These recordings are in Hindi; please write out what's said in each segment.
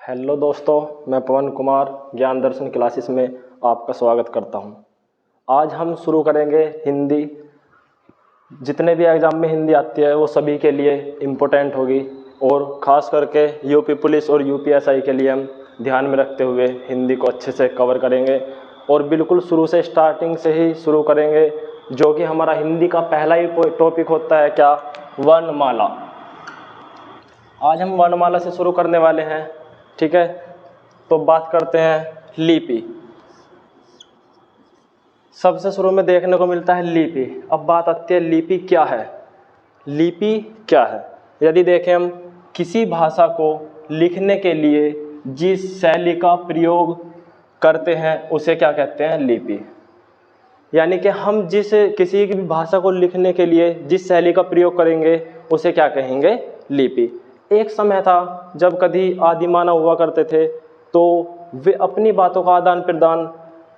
हेलो दोस्तों, मैं पवन कुमार ज्ञान दर्शन क्लासेस में आपका स्वागत करता हूं। आज हम शुरू करेंगे हिंदी। जितने भी एग्ज़ाम में हिंदी आती है वो सभी के लिए इम्पोर्टेंट होगी और ख़ास करके यूपी पुलिस और यूपीएसआई के लिए हम ध्यान में रखते हुए हिंदी को अच्छे से कवर करेंगे और बिल्कुल शुरू से स्टार्टिंग से ही शुरू करेंगे, जो कि हमारा हिंदी का पहला ही टॉपिक होता है क्या, वर्णमाला। आज हम वर्णमाला से शुरू करने वाले हैं, ठीक है। तो बात करते हैं लिपि। सबसे शुरू में देखने को मिलता है लिपि। अब बात आती है लिपि क्या है। लिपि क्या है, यदि देखें हम किसी भाषा को लिखने के लिए जिस शैली का प्रयोग करते हैं उसे क्या कहते हैं, लिपि। यानी कि हम किसी भी भाषा को लिखने के लिए जिस शैली का प्रयोग करेंगे उसे क्या कहेंगे, लिपि। एक समय था जब कभी आदि मानव हुआ करते थे तो वे अपनी बातों का आदान प्रदान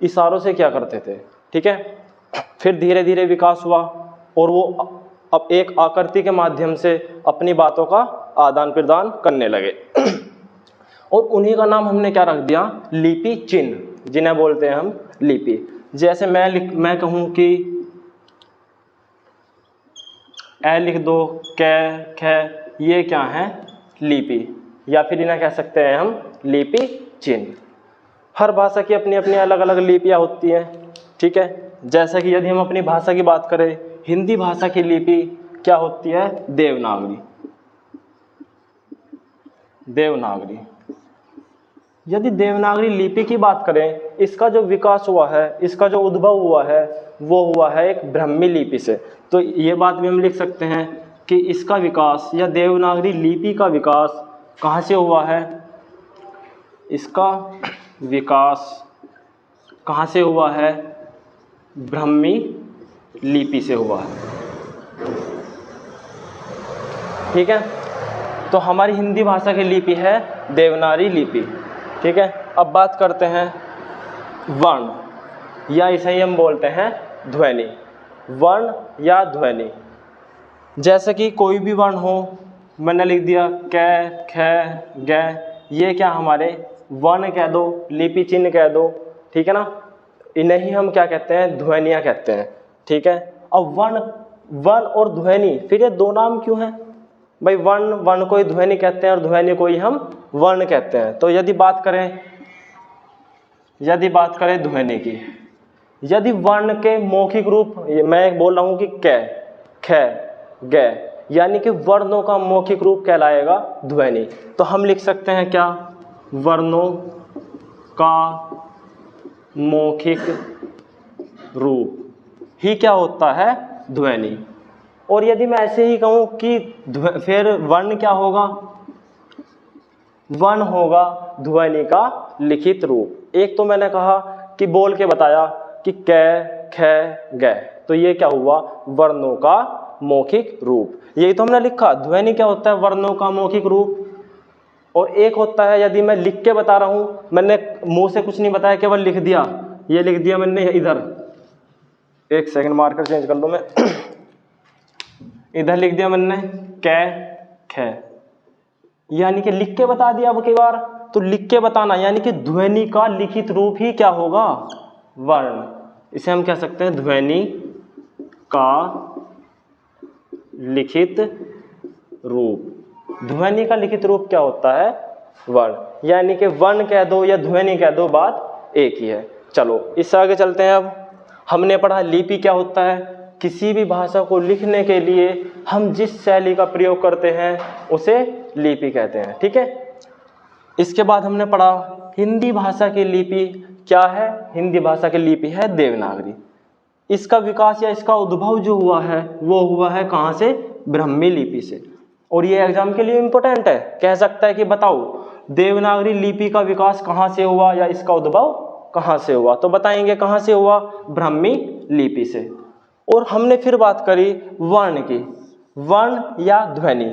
इशारों से क्या करते थे, ठीक है। फिर धीरे धीरे विकास हुआ और वो अब एक आकृति के माध्यम से अपनी बातों का आदान प्रदान करने लगे और उन्हीं का नाम हमने क्या रख दिया, लिपि चिन्ह, जिन्हें बोलते हैं हम लिपि। जैसे मैं कहूँ कि ए लिख दो, क ख, ये क्या है, लिपि, या फिर इन्हें कह सकते हैं हम लिपि चिन्ह। हर भाषा की अपनी अपनी अलग अलग लिपियाँ होती हैं, ठीक है। जैसे कि यदि हम अपनी भाषा की बात करें, हिंदी भाषा की लिपि क्या होती है, देवनागरी। देवनागरी। यदि देवनागरी लिपि की बात करें, इसका जो विकास हुआ है, इसका जो उद्भव हुआ है, वो हुआ है एक ब्राह्मी लिपि से। तो ये बात भी हम लिख सकते हैं कि इसका विकास या देवनागरी लिपि का विकास कहाँ से हुआ है, इसका विकास कहाँ से हुआ है, ब्राह्मी लिपि से हुआ है, ठीक है। तो हमारी हिंदी भाषा की लिपि है देवनागरी लिपि, ठीक है। अब बात करते हैं वर्ण, या इसे ही हम बोलते हैं ध्वनि। वर्ण या ध्वनि, जैसे कि कोई भी वर्ण हो, मैंने लिख दिया क ख ग, ये क्या हमारे वर्ण कह दो, लिपि चिन्ह कह दो, ठीक है ना। इन्हें ही हम क्या कहते हैं, ध्वनियाँ कहते हैं, ठीक है। अब वर्ण और ध्वनि, फिर ये दो नाम क्यों हैं भाई। वर्ण को ही ध्वनि कहते हैं और ध्वनि को ही हम वर्ण कहते हैं। तो यदि बात करें ध्वनि की, यदि वर्ण के मौखिक रूप, मैं बोल रहा हूँ कि क ख ग, यानी कि वर्णों का मौखिक रूप कहलाएगा ध्वनि। तो हम लिख सकते हैं क्या, वर्णों का मौखिक रूप ही क्या होता है, ध्वनि। और यदि मैं ऐसे ही कहूँ कि फिर वर्ण क्या होगा, वर्ण होगा ध्वनि का लिखित रूप। एक तो मैंने कहा कि बोल के बताया कि क ख ग, तो ये क्या हुआ, वर्णों का मौखिक रूप। यही तो हमने लिखा, ध्वनि क्या होता है, वर्णों का मौखिक रूप। और एक होता है, यदि मैं लिख के बता रहा हूँ, मैंने मुंह से कुछ नहीं बताया, केवल लिख दिया, ये लिख दिया मैंने इधर, एक सेकंड मार्कर चेंज कर लो मैं इधर लिख दिया मैंने क ख, यानी कि लिख के बता दिया। अब की बार तो लिख के बताना, यानी कि ध्वनि का लिखित रूप ही क्या होगा, वर्ण। इसे हम कह सकते हैं ध्वनि का लिखित रूप। ध्वनि का लिखित रूप क्या होता है, वर्ण। यानी कि वर्ण कह दो या ध्वनि कह दो, बात एक ही है। चलो इससे आगे चलते हैं। अब हमने पढ़ा लिपि क्या होता है, किसी भी भाषा को लिखने के लिए हम जिस शैली का प्रयोग करते हैं उसे लिपि कहते हैं, ठीक है। इसके बाद हमने पढ़ा हिंदी भाषा की लिपि क्या है। हिंदी भाषा की लिपि है देवनागरी। इसका विकास या इसका उद्भव जो हुआ है वो हुआ है कहाँ से, ब्राह्मी लिपि से। और ये एग्जाम के लिए इम्पोर्टेंट है, कह सकता है कि बताओ देवनागरी लिपि का विकास कहाँ से हुआ या इसका उद्भव कहाँ से हुआ। तो बताएंगे कहाँ से हुआ, ब्राह्मी लिपि से। और हमने फिर बात करी वर्ण की, वर्ण या ध्वनि,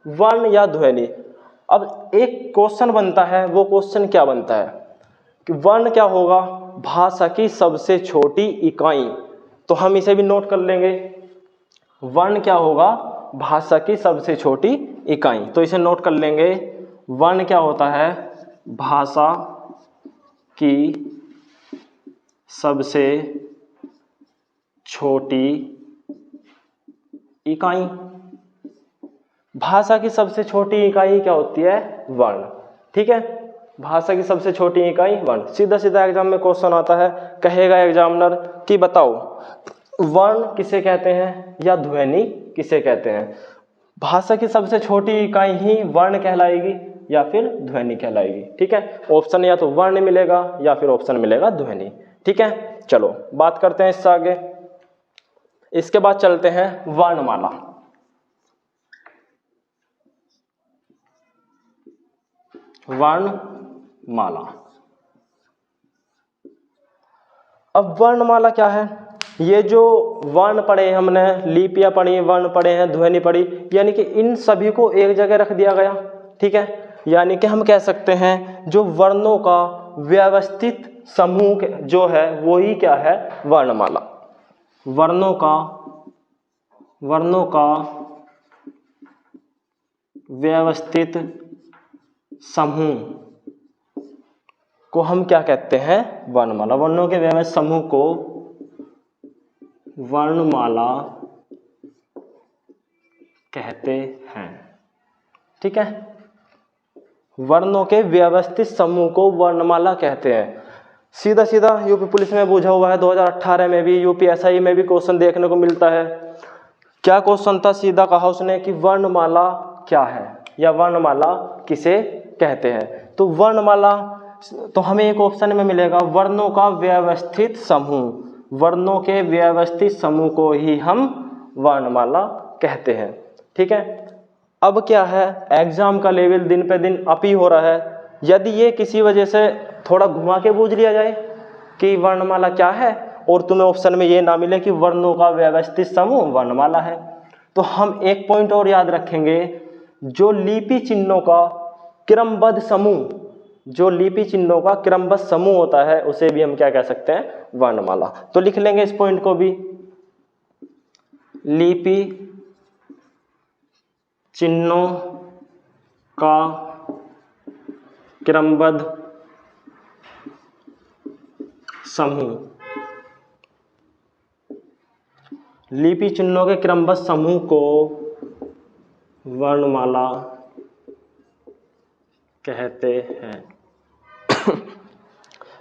वर्ण या ध्वनि। अब एक क्वेश्चन बनता है, वो क्वेश्चन क्या बनता है कि वर्ण क्या होगा, भाषा की सबसे छोटी इकाई। तो हम इसे भी नोट कर लेंगे, वर्ण क्या होगा, भाषा की सबसे छोटी इकाई। तो इसे नोट कर लेंगे, वर्ण क्या होता है, भाषा की सबसे छोटी इकाई। भाषा की सबसे छोटी इकाई क्या होती है? वर्ण। ठीक है, भाषा की सबसे छोटी इकाई वर्ण। सीधा सीधा एग्जाम में क्वेश्चन आता है, कहेगा एग्जामिनर कि बताओ वर्ण किसे कहते हैं या ध्वनि किसे कहते हैं। भाषा की सबसे छोटी इकाई ही वर्ण कहलाएगी या फिर ध्वनि कहलाएगी। ठीक है, ऑप्शन या तो वर्ण मिलेगा या फिर ऑप्शन मिलेगा ध्वनि। ठीक है, चलो बात करते हैं इससे आगे। इसके बाद चलते हैं वर्णमाला। वर्णमाला। अब वर्णमाला क्या है? ये जो वर्ण पढ़े हमने, लिपियां पढ़ी, वर्ण पढ़े हैं, ध्वनि पढ़ी, यानी कि इन सभी को एक जगह रख दिया गया। ठीक है, यानी कि हम कह सकते हैं जो वर्णों का व्यवस्थित समूह जो है वो ही क्या है? वर्णमाला। वर्णों का व्यवस्थित समूह को हम क्या कहते हैं? वर्णमाला। वर्णों के व्यवस्थित समूह को वर्णमाला कहते हैं। ठीक है, वर्णों के व्यवस्थित समूह को वर्णमाला कहते हैं। सीधा सीधा यूपी पुलिस में पूछा हुआ है, 2018 में भी, यूपीएसआई में भी क्वेश्चन देखने को मिलता है। क्या क्वेश्चन था? सीधा कहा उसने कि वर्णमाला क्या है या वर्णमाला किसे कहते हैं। तो वर्णमाला तो हमें एक ऑप्शन में मिलेगा वर्णों का व्यवस्थित समूह। वर्णों के व्यवस्थित समूह को ही हम वर्णमाला कहते हैं। ठीक है, अब क्या है, एग्जाम का लेवल दिन पे दिन अप ही हो रहा है। यदि ये किसी वजह से थोड़ा घुमा के पूछ लिया जाए कि वर्णमाला क्या है और तुम्हें ऑप्शन में ये ना मिले कि वर्णों का व्यवस्थित समूह वर्णमाला है, तो हम एक पॉइंट और याद रखेंगे, जो लिपि चिन्हों का क्रमबद्ध समूह, जो लिपि चिन्हों का क्रमबद्ध समूह होता है उसे भी हम क्या कह सकते हैं? वर्णमाला। तो लिख लेंगे इस पॉइंट को भी, लिपि चिन्हों का क्रमबद्ध समूह। लिपि चिन्हों के क्रमबद्ध समूह को वर्णमाला कहते हैं।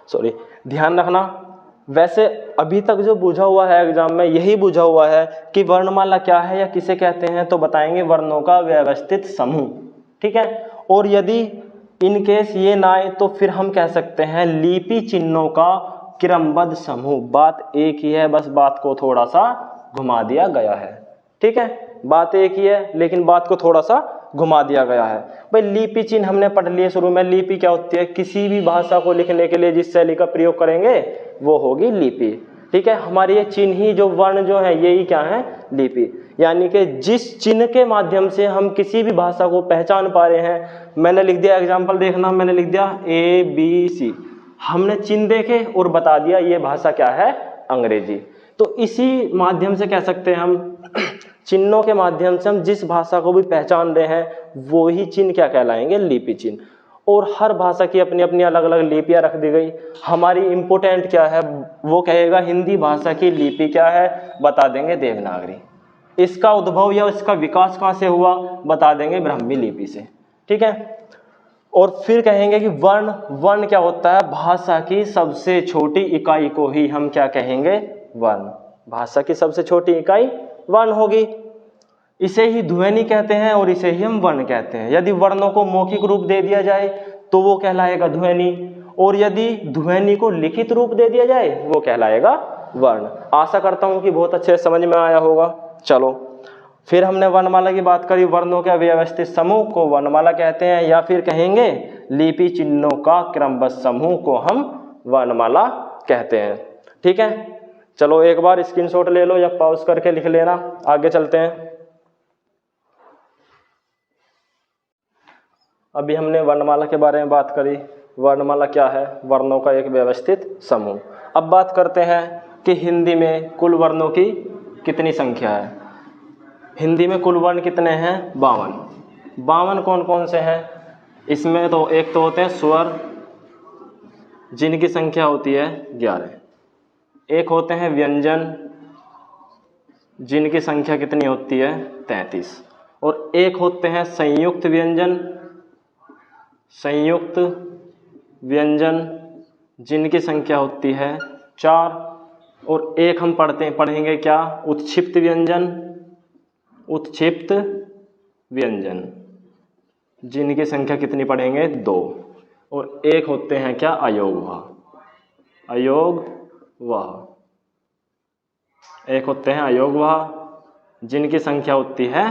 सॉरी, ध्यान रखना, वैसे अभी तक जो पूछा हुआ है एग्जाम में यही पूछा हुआ है कि वर्णमाला क्या है या किसे कहते हैं, तो बताएंगे वर्णों का व्यवस्थित समूह। ठीक है, और यदि इन केस ये ना आए तो फिर हम कह सकते हैं लिपि चिन्हों का क्रमबद्ध समूह। बात एक ही है, बस बात को थोड़ा सा घुमा दिया गया है। ठीक है, बात एक ही है लेकिन बात को थोड़ा सा घुमा दिया गया है। भाई लिपि चिन्ह हमने पढ़ लिए शुरू में। लिपि क्या होती है? किसी भी भाषा को लिखने के लिए जिस शैली का प्रयोग करेंगे वो होगी लिपि। ठीक है, हमारी ये चिन्ह ही जो वर्ण जो है यही क्या है? लिपि। यानी कि जिस चिन्ह के माध्यम से हम किसी भी भाषा को पहचान पा रहे हैं। मैंने लिख दिया, एग्जाम्पल देखना, मैंने लिख दिया ABC, हमने चिन्ह देखे और बता दिया ये भाषा क्या है? अंग्रेजी। तो इसी माध्यम से कह सकते हैं हम, चिन्हों के माध्यम से हम जिस भाषा को भी पहचान रहे हैं वो ही चिन्ह क्या कहलाएंगे? लिपि चिन्ह। और हर भाषा की अपनी अपनी अलग अलग लिपियां रख दी गई। हमारी इम्पोर्टेंट क्या है? वो कहेगा हिंदी भाषा की लिपि क्या है? बता देंगे देवनागरी। इसका उद्भव या इसका विकास कहाँ से हुआ? बता देंगे ब्राह्मी लिपि से। ठीक है, और फिर कहेंगे कि वर्ण, वर्ण क्या होता है? भाषा की सबसे छोटी इकाई को ही हम क्या कहेंगे? वर्ण। भाषा की सबसे छोटी इकाई वर्ण होगी। इसे ही ध्वनि कहते हैं और इसे ही हम वर्ण कहते हैं। यदि वर्णों को मौखिक रूप दे दिया जाए तो वो कहलाएगा ध्वनि, और यदि ध्वनि को लिखित रूप दे दिया जाए वो कहलाएगा वर्ण। आशा करता हूं कि बहुत अच्छे समझ में आया होगा। चलो, फिर हमने वर्णमाला की बात करी। वर्णों के व्यवस्थित समूह को वर्णमाला कहते हैं, या फिर कहेंगे लिपि चिन्हों का क्रमबद्ध समूह को हम वर्णमाला कहते हैं। ठीक है, चलो एक बार स्क्रीनशॉट ले लो या पॉज करके लिख लेना। आगे चलते हैं। अभी हमने वर्णमाला के बारे में बात करी। वर्णमाला क्या है? वर्णों का एक व्यवस्थित समूह। अब बात करते हैं कि हिंदी में कुल वर्णों की कितनी संख्या है। हिंदी में कुल वर्ण कितने हैं? 52। 52 कौन कौन से हैं? इसमें तो एक तो होते हैं स्वर जिनकी संख्या होती है 11, एक होते हैं व्यंजन जिनकी संख्या कितनी होती है 33, और एक होते हैं संयुक्त व्यंजन जिनकी संख्या होती है 4, और एक हम पढ़ेंगे क्या, उत्क्षिप्त व्यंजन जिनकी संख्या कितनी पढ़ेंगे 2, और एक होते हैं क्या एक होते हैं अयोगवाह जिनकी संख्या होती है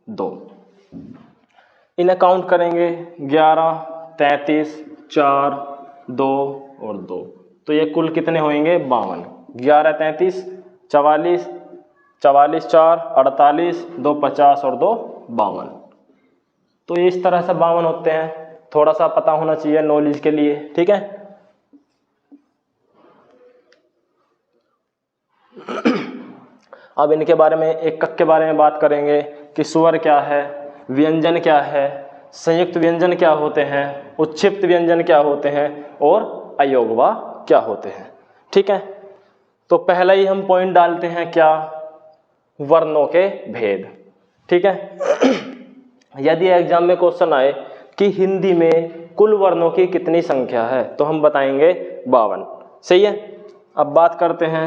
2। इन्हें काउंट करेंगे 11, 33, 4, 2 और 2, तो ये कुल कितने होंगे 52। 11, 33, 44, 44, 4, 48, 2 50 और 2 52। तो ये इस तरह से 52 होते हैं, थोड़ा सा पता होना चाहिए नॉलेज के लिए, ठीक है। अब इनके बारे में एक एक के बारे में बात करेंगे कि स्वर क्या है, व्यंजन क्या है, संयुक्त व्यंजन क्या होते हैं, उत्क्षिप्त व्यंजन क्या होते हैं और अयोगवाह क्या होते हैं, ठीक है। तो पहला ही हम पॉइंट डालते हैं क्या, वर्णों के भेद, ठीक है। यदि एग्जाम में क्वेश्चन आए कि हिंदी में कुल वर्णों की कितनी संख्या है, तो हम बताएंगे 52, सही है। अब बात करते हैं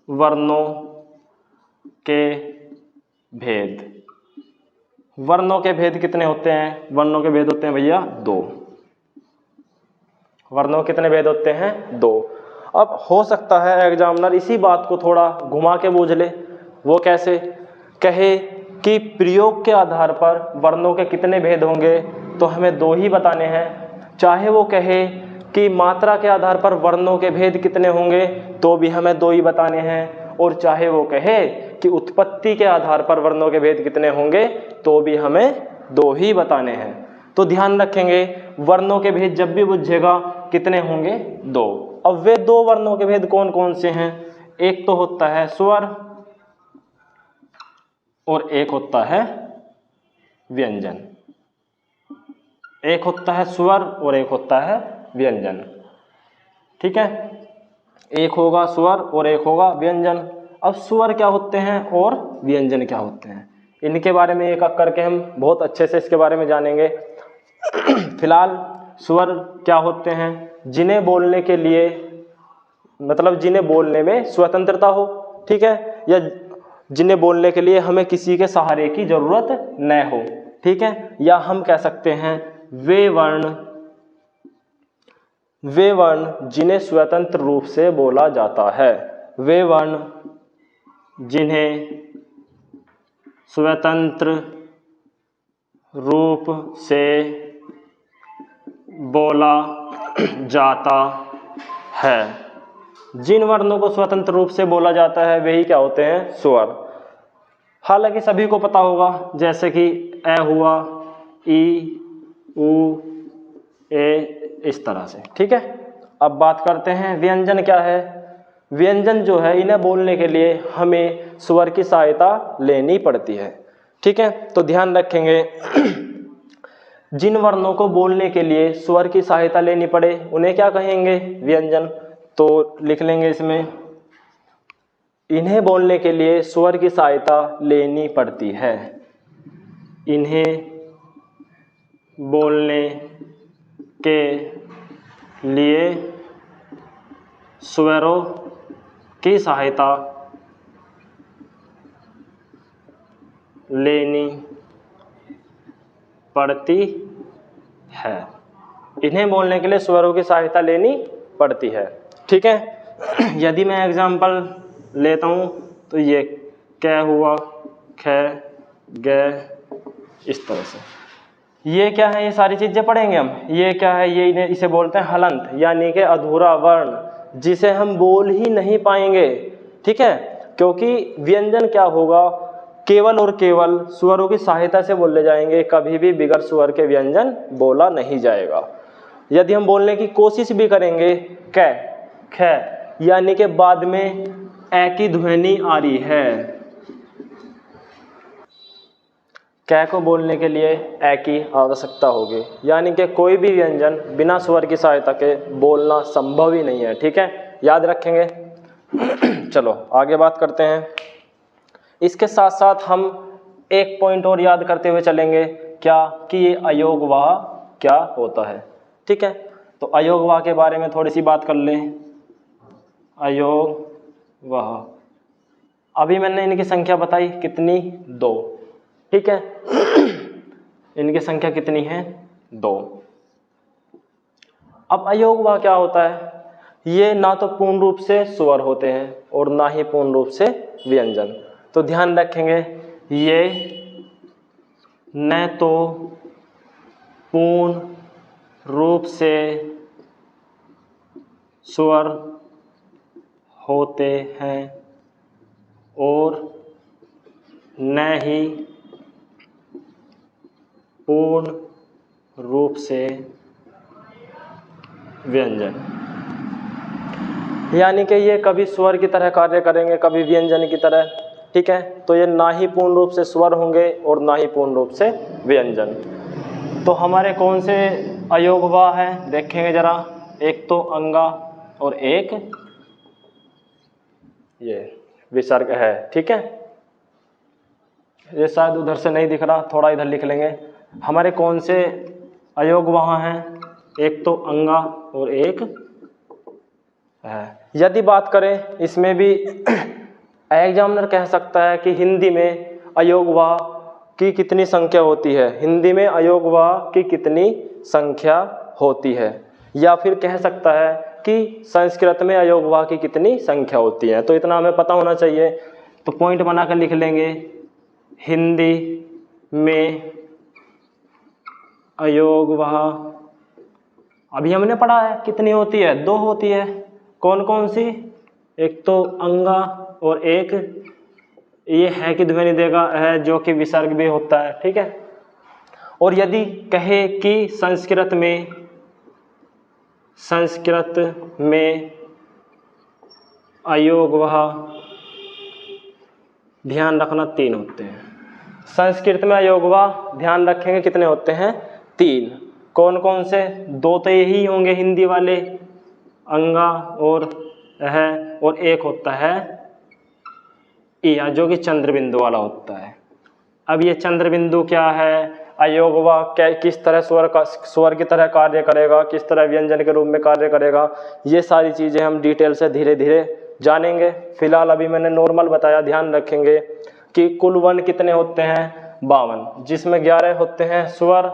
वर्णों के भेद। वर्णों के भेद कितने होते हैं, वर्णों के भेद होते हैं भैया 2। वर्णों कितने भेद होते हैं 2। अब हो सकता है एग्जामिनर इसी बात को थोड़ा घुमा के बूझ ले, वो कैसे, कहे कि प्रयोग के आधार पर वर्णों के कितने भेद होंगे, तो हमें 2 ही बताने हैं। चाहे वो कहे कि मात्रा के आधार पर वर्णों के भेद कितने होंगे, तो भी हमें 2 ही बताने हैं, और चाहे वो कहे कि उत्पत्ति के आधार पर वर्णों के भेद कितने होंगे, तो भी हमें 2 ही बताने हैं। तो ध्यान रखेंगे वर्णों के भेद जब भी पूछेगा कितने होंगे 2। अब वे 2 वर्णों के भेद कौन कौन से हैं, एक तो होता है स्वर और एक होता है व्यंजन। एक होता है स्वर और एक होता है व्यंजन, ठीक है। एक होगा स्वर और एक होगा व्यंजन। अब स्वर क्या होते हैं और व्यंजन क्या होते हैं, इनके बारे में एक एक करके हम बहुत अच्छे से इसके बारे में जानेंगे। फिलहाल स्वर क्या होते हैं, जिन्हें बोलने के लिए मतलब जिन्हें बोलने में स्वतंत्रता हो, ठीक है, या जिन्हें बोलने के लिए हमें किसी के सहारे की जरूरत न हो, ठीक है। या हम कह सकते हैं वे वर्ण जिन्हें स्वतंत्र रूप से बोला जाता है, वे वर्ण जिन्हें स्वतंत्र रूप से बोला जाता है। जिन वर्णों को स्वतंत्र रूप से बोला जाता है वही क्या होते हैं, स्वर। हालांकि सभी को पता होगा, जैसे कि ए हुआ, ई, उ, ए, इस तरह से, ठीक है। अब बात करते हैं व्यंजन क्या है। व्यंजन जो है, इन्हें बोलने के लिए हमें स्वर की सहायता लेनी पड़ती है, ठीक है। तो ध्यान रखेंगे जिन वर्णों को बोलने के लिए स्वर की सहायता लेनी पड़े उन्हें क्या कहेंगे, व्यंजन। तो लिख लेंगे इसमें, इन्हें बोलने के लिए स्वर की सहायता लेनी पड़ती है। इन्हें बोलने के लिए स्वरों की सहायता लेनी पड़ती है। इन्हें बोलने के लिए स्वरों की सहायता लेनी पड़ती है, ठीक है। यदि मैं एग्जाम्पल लेता हूँ तो ये कै हुआ, ख, ग, इस तरह से। ये क्या है, ये सारी चीजें पढ़ेंगे हम। ये क्या है, ये इसे बोलते हैं हलंत, यानी कि अधूरा वर्ण जिसे हम बोल ही नहीं पाएंगे, ठीक है। क्योंकि व्यंजन क्या होगा, केवल और केवल स्वरों की सहायता से बोले जाएंगे, कभी भी बिगर स्वर के व्यंजन बोला नहीं जाएगा। यदि हम बोलने की कोशिश भी करेंगे कै, ख, यानी कि बाद में ए की ध्वनि आ रही है, कै को बोलने के लिए ए की आवश्यकता होगी, यानी कि कोई भी व्यंजन बिना स्वर की सहायता के बोलना संभव ही नहीं है। ठीक है, याद रखेंगे। चलो आगे बात करते हैं। इसके साथ साथ हम एक पॉइंट और याद करते हुए चलेंगे, क्या कि ये अयोगवाह क्या होता है। ठीक है, तो अयोगवाह के बारे में थोड़ी सी बात कर लें। अयोगवाह, अभी मैंने इनकी संख्या बताई कितनी, 2। ठीक है, इनकी संख्या कितनी है, 2। अब अयोगवाह क्या होता है, ये ना तो पूर्ण रूप से स्वर होते हैं और ना ही पूर्ण रूप से व्यंजन। तो ध्यान रखेंगे, ये न तो पूर्ण रूप से स्वर होते हैं और न ही पूर्ण रूप से व्यंजन, यानी कि ये कभी स्वर की तरह कार्य करेंगे, कभी व्यंजन की तरह। ठीक है, तो ये ना ही पूर्ण रूप से स्वर होंगे और ना ही पूर्ण रूप से व्यंजन। तो हमारे कौन से अयोगवाह हैं देखेंगे जरा, एक तो अंगा और एक ये विसर्ग है। ठीक है, ये शायद उधर से नहीं दिख रहा, थोड़ा इधर लिख लेंगे। हमारे कौन से अयोगवाह हैं, एक तो अंगा और एक है। यदि बात करें इसमें भी एग्जामिनर कह सकता है कि हिंदी में अयोगवाह की कितनी संख्या होती है, हिंदी में अयोगवाह की कितनी संख्या होती है, या फिर कह सकता है कि संस्कृत में अयोगवाह की कितनी संख्या होती है। तो इतना हमें पता होना चाहिए, तो पॉइंट बनाकर लिख लेंगे, हिंदी में अयोगवाह अभी हमने पढ़ा है कितनी होती है, 2 होती है। कौन कौन सी, एक तो अंगा और एक ये है कि ध्वनि देगा है, जो कि विसर्ग भी होता है। ठीक है, और यदि कहे कि संस्कृत में अयोगवाह, ध्यान रखना 3 होते हैं। संस्कृत में अयोगवाह ध्यान रखेंगे कितने होते हैं, 3। कौन कौन से, 2 तो यही होंगे हिंदी वाले, अंगा और है, और एक होता है इया, जो कि चंद्र बिंदु वाला होता है। अब ये चंद्र बिंदु क्या है, अयोगवाह क्या, किस तरह स्वर की तरह कार्य करेगा, किस तरह व्यंजन के रूप में कार्य करेगा, ये सारी चीज़ें हम डिटेल से धीरे धीरे जानेंगे। फिलहाल अभी मैंने नॉर्मल बताया। ध्यान रखेंगे कि कुल वर्ण कितने होते हैं, 52, जिसमें 11 होते हैं स्वर,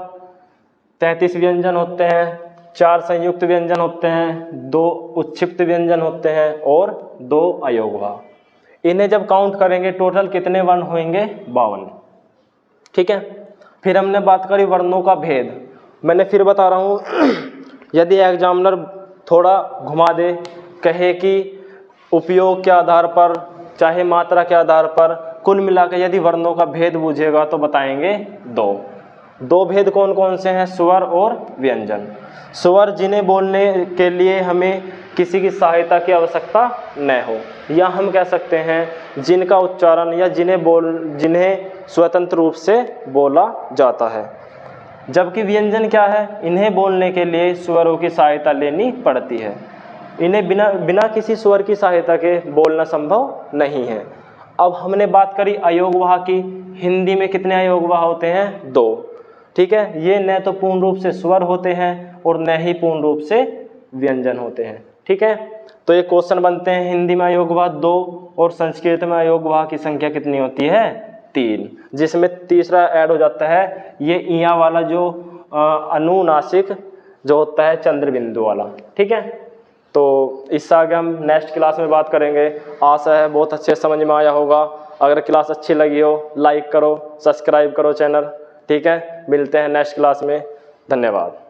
33 व्यंजन होते हैं, 4 संयुक्त व्यंजन होते हैं, 2 उच्छिप्त व्यंजन होते हैं और 2 अयोगवाह। इन्हें जब काउंट करेंगे टोटल कितने वर्ण होंगे, 52। ठीक है, फिर हमने बात करी वर्णों का भेद। मैंने फिर बता रहा हूँ, यदि एग्जामिनर थोड़ा घुमा दे, कहे कि उपयोग के आधार पर चाहे मात्रा के आधार पर, कुल मिलाकर यदि वर्णों का भेद पूछेगा तो बताएंगे 2 भेद। कौन कौन से हैं, स्वर और व्यंजन। स्वर जिन्हें बोलने के लिए हमें किसी की सहायता की आवश्यकता न हो, या हम कह सकते हैं जिनका उच्चारण या जिन्हें स्वतंत्र रूप से बोला जाता है। जबकि व्यंजन क्या है, इन्हें बोलने के लिए स्वरों की सहायता लेनी पड़ती है। इन्हें बिना किसी स्वर की सहायता के बोलना संभव नहीं है। अब हमने बात करी अयोगवाह की, हिंदी में कितने अयोगवाह होते हैं, 2। ठीक है, ये न तो पूर्ण रूप से स्वर होते हैं और न ही पूर्ण रूप से व्यंजन होते हैं। ठीक है, तो ये क्वेश्चन बनते हैं, हिंदी में अयोगवाह 2 और संस्कृत में अयोगवाह की संख्या कितनी होती है, 3, जिसमें तीसरा ऐड हो जाता है ये इया वाला, जो अनुनासिक जो होता है चंद्र बिंदु वाला। ठीक है, तो इससे आगे हम नेक्स्ट क्लास में बात करेंगे। आशा है बहुत अच्छे समझ में आया होगा। अगर क्लास अच्छी लगी हो लाइक करो, सब्सक्राइब करो चैनल। ठीक है, मिलते हैं नेक्स्ट क्लास में। धन्यवाद।